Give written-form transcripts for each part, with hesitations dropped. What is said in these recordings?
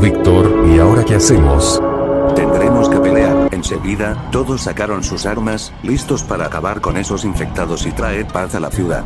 Víctor, ¿y ahora qué hacemos? Tendremos que pelear. Enseguida, todos sacaron sus armas, listos para acabar con esos infectados y traer paz a la ciudad.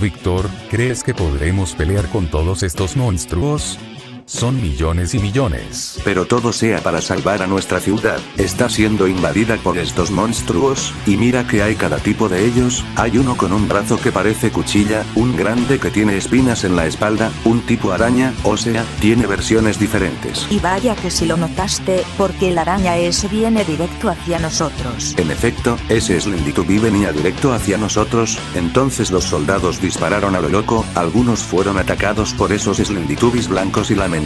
Víctor, ¿crees que podremos pelear con todos estos monstruos? Son millones y millones. Pero todo sea para salvar a nuestra ciudad. Está siendo invadida por estos monstruos, y mira que hay cada tipo de ellos. Hay uno con un brazo que parece cuchilla, un grande que tiene espinas en la espalda, un tipo araña, o sea, tiene versiones diferentes. Y vaya que si lo notaste, porque el araña ese viene directo hacia nosotros. En efecto, ese Slendytubby venía directo hacia nosotros, entonces los soldados dispararon a lo loco, algunos fueron atacados por esos Slendytubbies blancos y lamentablemente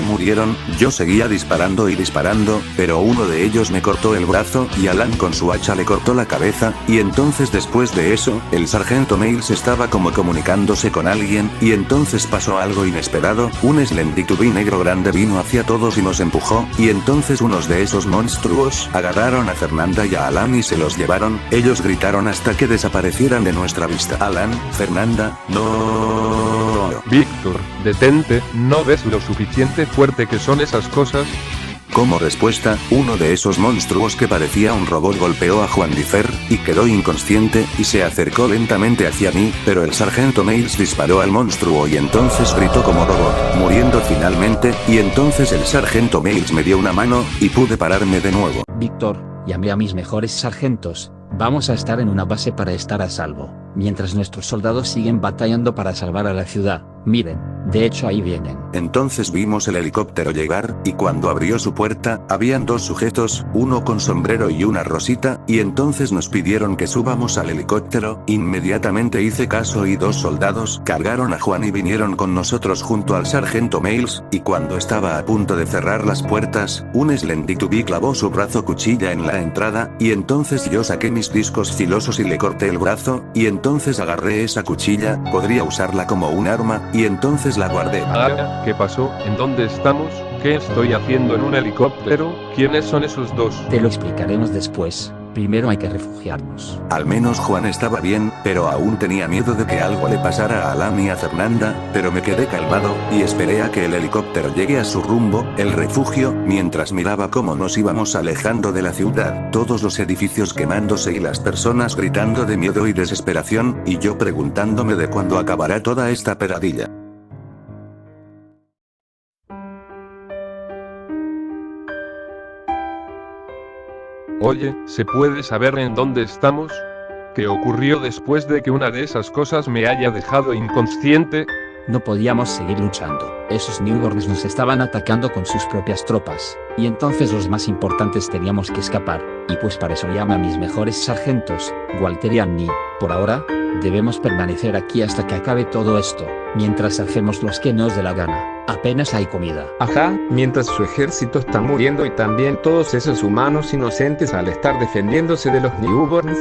murieron. Yo seguía disparando y disparando, pero uno de ellos me cortó el brazo y Alan con su hacha le cortó la cabeza, y entonces después de eso, el sargento Miles estaba como comunicándose con alguien, y entonces pasó algo inesperado, un Slendytubby negro grande vino hacia todos y nos empujó, y entonces unos de esos monstruos agarraron a Fernanda y a Alan y se los llevaron. Ellos gritaron hasta que desaparecieran de nuestra vista. Alan, Fernanda, no. Víctor, detente, ¿no ves lo suficiente fuerte que son esas cosas? Como respuesta, uno de esos monstruos que parecía un robot golpeó a Juan Difer, y quedó inconsciente, y se acercó lentamente hacia mí, pero el sargento Miles disparó al monstruo y entonces gritó como robot, muriendo finalmente, y entonces el sargento Miles me dio una mano, y pude pararme de nuevo. Víctor, llamé a mis mejores sargentos. Vamos a estar en una base para estar a salvo, mientras nuestros soldados siguen batallando para salvar a la ciudad. Miren, de hecho ahí vienen. Entonces vimos el helicóptero llegar, y cuando abrió su puerta, habían dos sujetos, uno con sombrero y una rosita, y entonces nos pidieron que subamos al helicóptero. Inmediatamente hice caso y dos soldados cargaron a Juan y vinieron con nosotros junto al sargento Miles, y cuando estaba a punto de cerrar las puertas, un Slendytubby clavó su brazo cuchilla en la entrada, y entonces yo saqué mis discos filosos y le corté el brazo, y entonces agarré esa cuchilla, podría usarla como un arma, y entonces la guardé. Ah, ¿qué pasó? ¿En dónde estamos? ¿Qué estoy haciendo en un helicóptero? ¿Quiénes son esos dos? Te lo explicaremos después. Primero hay que refugiarnos. Al menos Juan estaba bien, pero aún tenía miedo de que algo le pasara a Alan y a Fernanda, pero me quedé calmado, y esperé a que el helicóptero llegue a su rumbo, el refugio, mientras miraba cómo nos íbamos alejando de la ciudad, todos los edificios quemándose y las personas gritando de miedo y desesperación, y yo preguntándome de cuándo acabará toda esta pesadilla. Oye, ¿se puede saber en dónde estamos? ¿Qué ocurrió después de que una de esas cosas me haya dejado inconsciente? No podíamos seguir luchando. Esos Newborns nos estaban atacando con sus propias tropas, y entonces los más importantes teníamos que escapar, y pues para eso llamo a mis mejores sargentos, Walter y Annie. Por ahora, debemos permanecer aquí hasta que acabe todo esto, mientras hacemos los que nos dé la gana. Apenas hay comida. Ajá, mientras su ejército está muriendo y también todos esos humanos inocentes al estar defendiéndose de los Newborns.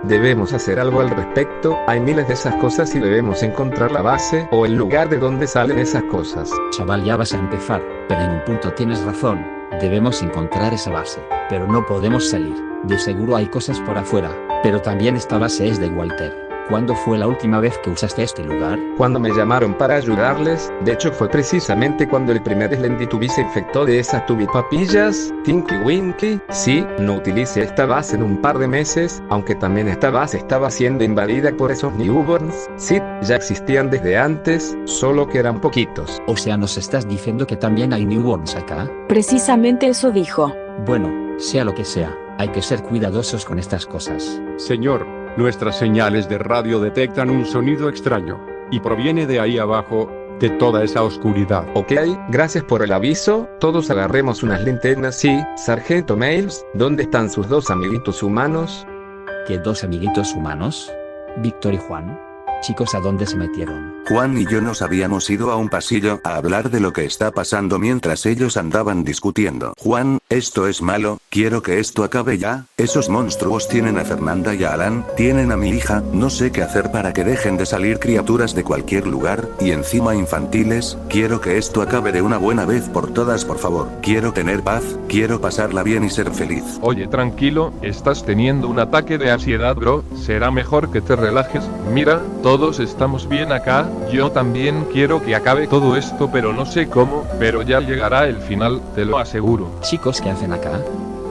Debemos hacer algo al respecto, hay miles de esas cosas y debemos encontrar la base o el lugar de donde salen esas cosas. Chaval, ya vas a empezar, pero en un punto tienes razón, debemos encontrar esa base, pero no podemos salir, de seguro hay cosas por afuera, pero también esta base es de Walter. ¿Cuándo fue la última vez que usaste este lugar? Cuando me llamaron para ayudarles, de hecho fue precisamente cuando el primer Slendytubby se infectó de esas tubipapillas, Tinky Winky. Sí, no utilicé esta base en un par de meses, aunque también esta base estaba siendo invadida por esos newborns. Sí, ya existían desde antes, solo que eran poquitos. O sea, ¿nos estás diciendo que también hay newborns acá? Precisamente eso dijo. Bueno, sea lo que sea, hay que ser cuidadosos con estas cosas. Señor, nuestras señales de radio detectan un sonido extraño, y proviene de ahí abajo, de toda esa oscuridad. Ok, gracias por el aviso, todos agarremos unas linternas. Sí, Sargento Miles, ¿dónde están sus dos amiguitos humanos? ¿Qué dos amiguitos humanos? Víctor y Juan. Chicos, ¿a dónde se metieron? Juan y yo nos habíamos ido a un pasillo a hablar de lo que está pasando mientras ellos andaban discutiendo. Juan, esto es malo, quiero que esto acabe ya. Esos monstruos tienen a Fernanda y a Alan, tienen a mi hija, no sé qué hacer para que dejen de salir criaturas de cualquier lugar, y encima infantiles. Quiero que esto acabe de una buena vez por todas, por favor. Quiero tener paz, quiero pasarla bien y ser feliz. Oye, tranquilo, estás teniendo un ataque de ansiedad, bro. Será mejor que te relajes. Mira, todos estamos bien acá. Yo también quiero que acabe todo esto, pero no sé cómo, pero ya llegará el final, te lo aseguro. Chicos, ¿qué hacen acá?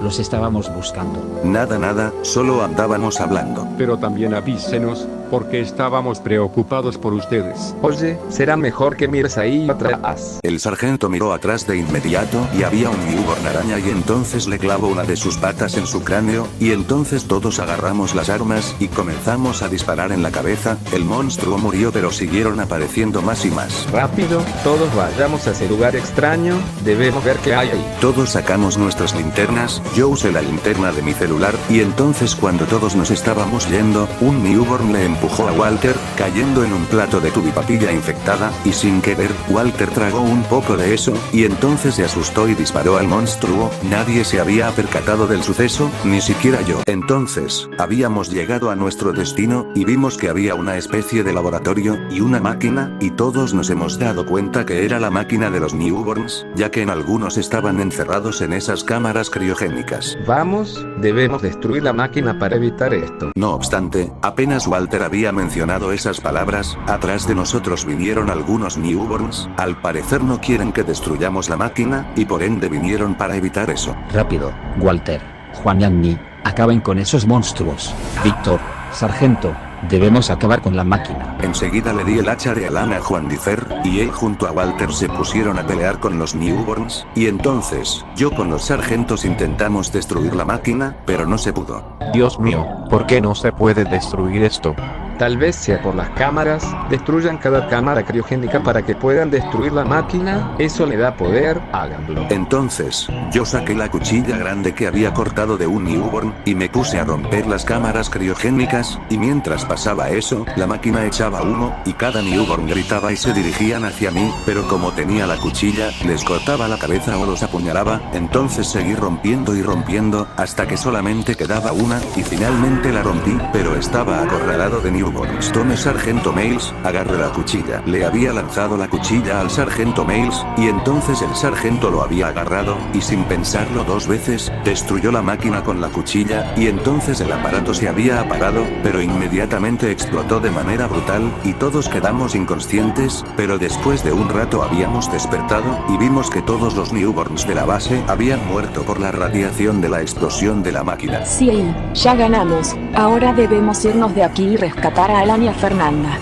Los estábamos buscando. Nada, solo andábamos hablando. Pero también avísenos, porque estábamos preocupados por ustedes. Oye, será mejor que mires ahí atrás. El sargento miró atrás de inmediato y había un newborn araña y entonces le clavó una de sus patas en su cráneo, y entonces todos agarramos las armas y comenzamos a disparar en la cabeza. El monstruo murió, pero siguieron apareciendo más y más. Rápido, todos vayamos a ese lugar extraño, debemos ver qué hay ahí. Todos sacamos nuestras linternas, yo usé la linterna de mi celular, y entonces cuando todos nos estábamos yendo, un newborn le empujó a Walter, cayendo en un plato de tubipapilla infectada, y sin querer, Walter tragó un poco de eso, y entonces se asustó y disparó al monstruo. Nadie se había percatado del suceso, ni siquiera yo. Entonces, habíamos llegado a nuestro destino, y vimos que había una especie de laboratorio, y una máquina, y todos nos hemos dado cuenta que era la máquina de los newborns, ya que en algunos estaban encerrados en esas cámaras criogénicas. Vamos, debemos destruir la máquina para evitar esto. No obstante, apenas Walter había mencionado esas palabras, atrás de nosotros vinieron algunos newborns. Al parecer no quieren que destruyamos la máquina, y por ende vinieron para evitar eso. Rápido, Walter, Juan y Annie, acaben con esos monstruos. Víctor, sargento, debemos acabar con la máquina. Enseguida le di el hacha de Alan a Juan Difer, y él junto a Walter se pusieron a pelear con los newborns, y entonces, yo con los sargentos intentamos destruir la máquina, pero no se pudo. Dios mío, ¿por qué no se puede destruir esto? Tal vez sea por las cámaras, destruyan cada cámara criogénica para que puedan destruir la máquina, eso le da poder, háganlo. Entonces, yo saqué la cuchilla grande que había cortado de un newborn, y me puse a romper las cámaras criogénicas, y mientras pasaba eso, la máquina echaba humo, y cada newborn gritaba y se dirigían hacia mí, pero como tenía la cuchilla, les cortaba la cabeza o los apuñalaba. Entonces seguí rompiendo y rompiendo, hasta que solamente quedaba una, y finalmente la rompí, pero estaba acorralado de newborns. Tome sargento Miles, agarre la cuchilla. Le había lanzado la cuchilla al sargento Miles, y entonces el sargento lo había agarrado, y sin pensarlo dos veces, destruyó la máquina con la cuchilla, y entonces el aparato se había apagado, pero inmediatamente explotó de manera brutal, y todos quedamos inconscientes, pero después de un rato habíamos despertado, y vimos que todos los newborns de la base habían muerto por la radiación de la explosión de la máquina. Sí, ya ganamos. Ahora debemos irnos de aquí y rescatar a Alan y a Fernanda.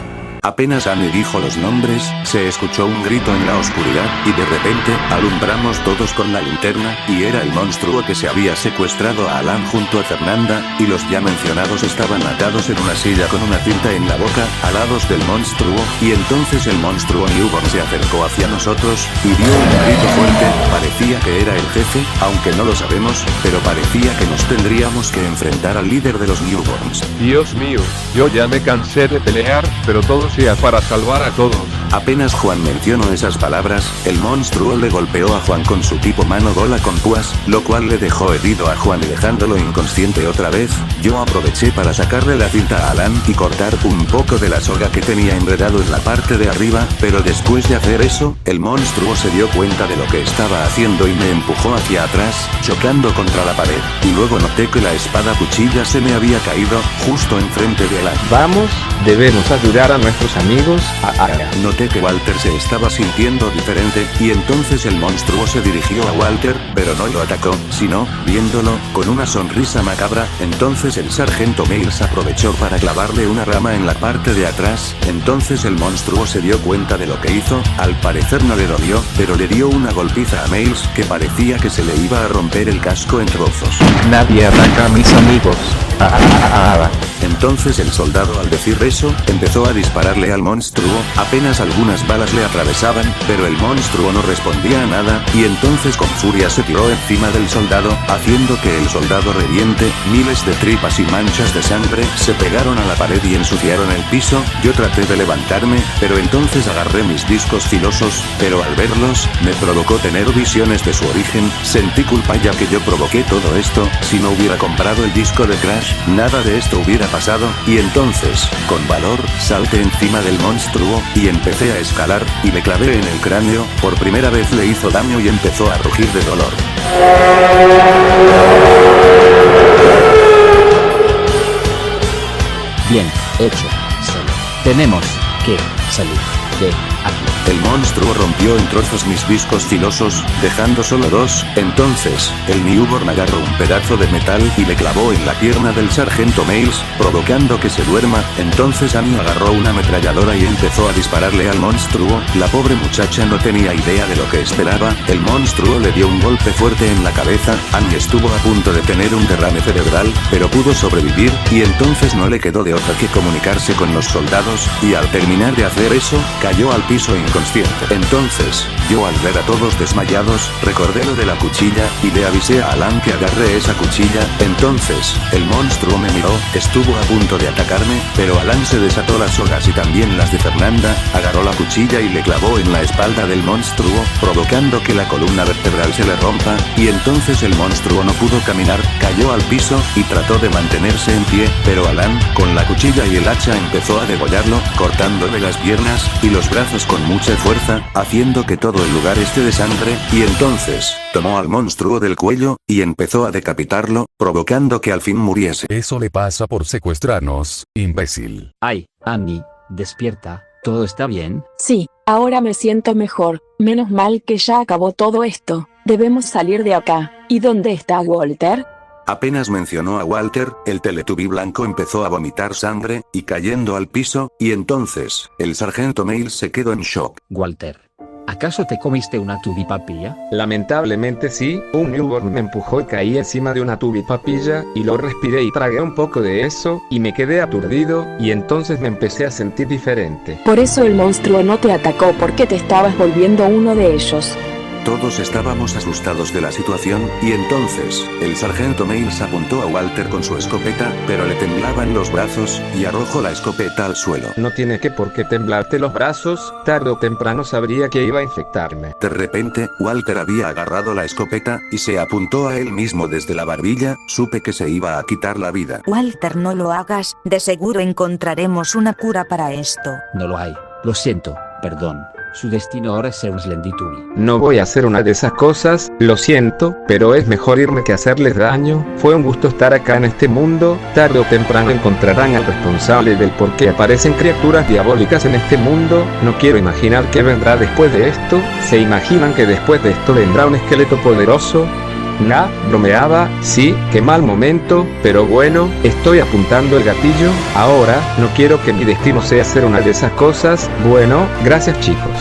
Apenas Annie dijo los nombres, se escuchó un grito en la oscuridad, y de repente, alumbramos todos con la linterna, y era el monstruo que se había secuestrado a Alan junto a Fernanda, y los ya mencionados estaban atados en una silla con una cinta en la boca, alados del monstruo, y entonces el monstruo newborn se acercó hacia nosotros, y dio un grito fuerte. Parecía que era el jefe, aunque no lo sabemos, pero parecía que nos tendríamos que enfrentar al líder de los newborns. Dios mío, yo ya me cansé de pelear, pero todo sea para salvar a todos. Apenas Juan mencionó esas palabras, el monstruo le golpeó a Juan con su tipo mano bola con púas, lo cual le dejó herido a Juan y dejándolo inconsciente otra vez. Yo aproveché para sacarle la cinta a Alan y cortar un poco de la soga que tenía enredado en la parte de arriba, pero después de hacer eso, el monstruo se dio cuenta de lo que estaba haciendo y me empujó hacia atrás, chocando contra la pared, y luego noté que la espada cuchilla se me había caído, justo enfrente de Alan. Vamos, debemos ayudar a nuestros amigos. Noté que Walter se estaba sintiendo diferente, y entonces el monstruo se dirigió a Walter, pero no lo atacó, sino, viéndolo, con una sonrisa macabra. Entonces el sargento Miles aprovechó para clavarle una rama en la parte de atrás. Entonces el monstruo se dio cuenta de lo que hizo, al parecer no le dolió, pero le dio una golpiza a Miles que parecía que se le iba a romper el casco en trozos. Nadie ataca a mis amigos. Entonces el soldado, al decir eso, empezó a dispararle al monstruo. Apenas algunas balas le atravesaban, pero el monstruo no respondía a nada, y entonces con furia se tiró encima del soldado, haciendo que el soldado reviente. Miles de tripas y manchas de sangre se pegaron a la pared y ensuciaron el piso. Yo traté de levantarme, pero entonces agarré mis discos filosos, pero al verlos, me provocó tener visiones de su origen. Sentí culpa ya que yo provoqué todo esto. Si no hubiera comprado el disco de Crash, nada de esto hubiera pasado, y entonces, con valor, salté encima del monstruo, y empecé a escalar, y le clavé en el cráneo. Por primera vez le hizo daño y empezó a rugir de dolor. Bien, hecho. Solo tenemos que salir de aquí. El monstruo rompió en trozos mis discos filosos, dejando solo dos. Entonces, el Newborn agarró un pedazo de metal y le clavó en la pierna del sargento Miles, provocando que se duerma. Entonces Annie agarró una ametralladora y empezó a dispararle al monstruo. La pobre muchacha no tenía idea de lo que esperaba. El monstruo le dio un golpe fuerte en la cabeza. Annie estuvo a punto de tener un derrame cerebral, pero pudo sobrevivir, y entonces no le quedó de otra que comunicarse con los soldados, y al terminar de hacer eso, cayó al piso inconsciente. Entonces, yo al ver a todos desmayados, recordé lo de la cuchilla, y le avisé a Alan que agarré esa cuchilla. Entonces, el monstruo me miró, estuvo a punto de atacarme, pero Alan se desató las sogas y también las de Fernanda, agarró la cuchilla y le clavó en la espalda del monstruo, provocando que la columna vertebral se le rompa, y entonces el monstruo no pudo caminar, cayó al piso, y trató de mantenerse en pie, pero Alan, con la cuchilla y el hacha empezó a degollarlo, cortándole las piernas y los brazos con mucha fuerza, haciendo que todo el lugar esté de sangre, y entonces, tomó al monstruo del cuello, y empezó a decapitarlo, provocando que al fin muriese. Eso le pasa por secuestrarnos, imbécil. Ay, Annie, despierta, ¿todo está bien? Sí, ahora me siento mejor. Menos mal que ya acabó todo esto. Debemos salir de acá. ¿Y dónde está Walter? Apenas mencionó a Walter, el Teletubby blanco empezó a vomitar sangre, y cayendo al piso, y entonces, el sargento Miles se quedó en shock. Walter, ¿acaso te comiste una tubipapilla? Lamentablemente sí, un newborn me empujó y caí encima de una tubipapilla, y lo respiré y tragué un poco de eso, y me quedé aturdido, y entonces me empecé a sentir diferente. Por eso el monstruo no te atacó porque te estabas volviendo uno de ellos. Todos estábamos asustados de la situación, y entonces, el sargento Miles apuntó a Walter con su escopeta, pero le temblaban los brazos, y arrojó la escopeta al suelo. No tiene que por qué temblarte los brazos, tarde o temprano sabría que iba a infectarme. De repente, Walter había agarrado la escopeta, y se apuntó a él mismo desde la barbilla. Supe que se iba a quitar la vida. Walter, no lo hagas, de seguro encontraremos una cura para esto. No lo hay, lo siento, perdón. Su destino ahora es ser un Slendytubby. No voy a hacer una de esas cosas, lo siento, pero es mejor irme que hacerles daño. Fue un gusto estar acá en este mundo. Tarde o temprano encontrarán al responsable del por qué aparecen criaturas diabólicas en este mundo. No quiero imaginar qué vendrá después de esto. ¿Se imaginan que después de esto vendrá un esqueleto poderoso? Nah, bromeaba, sí, qué mal momento, pero bueno, estoy apuntando el gatillo. Ahora, no quiero que mi destino sea hacer una de esas cosas. Bueno, gracias chicos.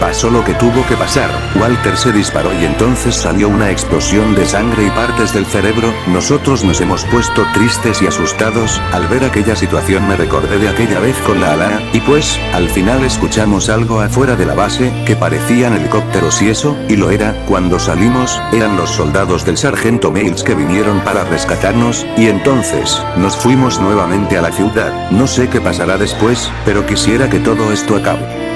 Pasó lo que tuvo que pasar. Walter se disparó y entonces salió una explosión de sangre y partes del cerebro. Nosotros nos hemos puesto tristes y asustados. Al ver aquella situación me recordé de aquella vez con la Alana, y pues, al final escuchamos algo afuera de la base, que parecían helicópteros y eso, y lo era. Cuando salimos, eran los soldados del sargento Miles que vinieron para rescatarnos, y entonces, nos fuimos nuevamente a la ciudad. No sé qué pasará después, pero quisiera que todo esto acabe.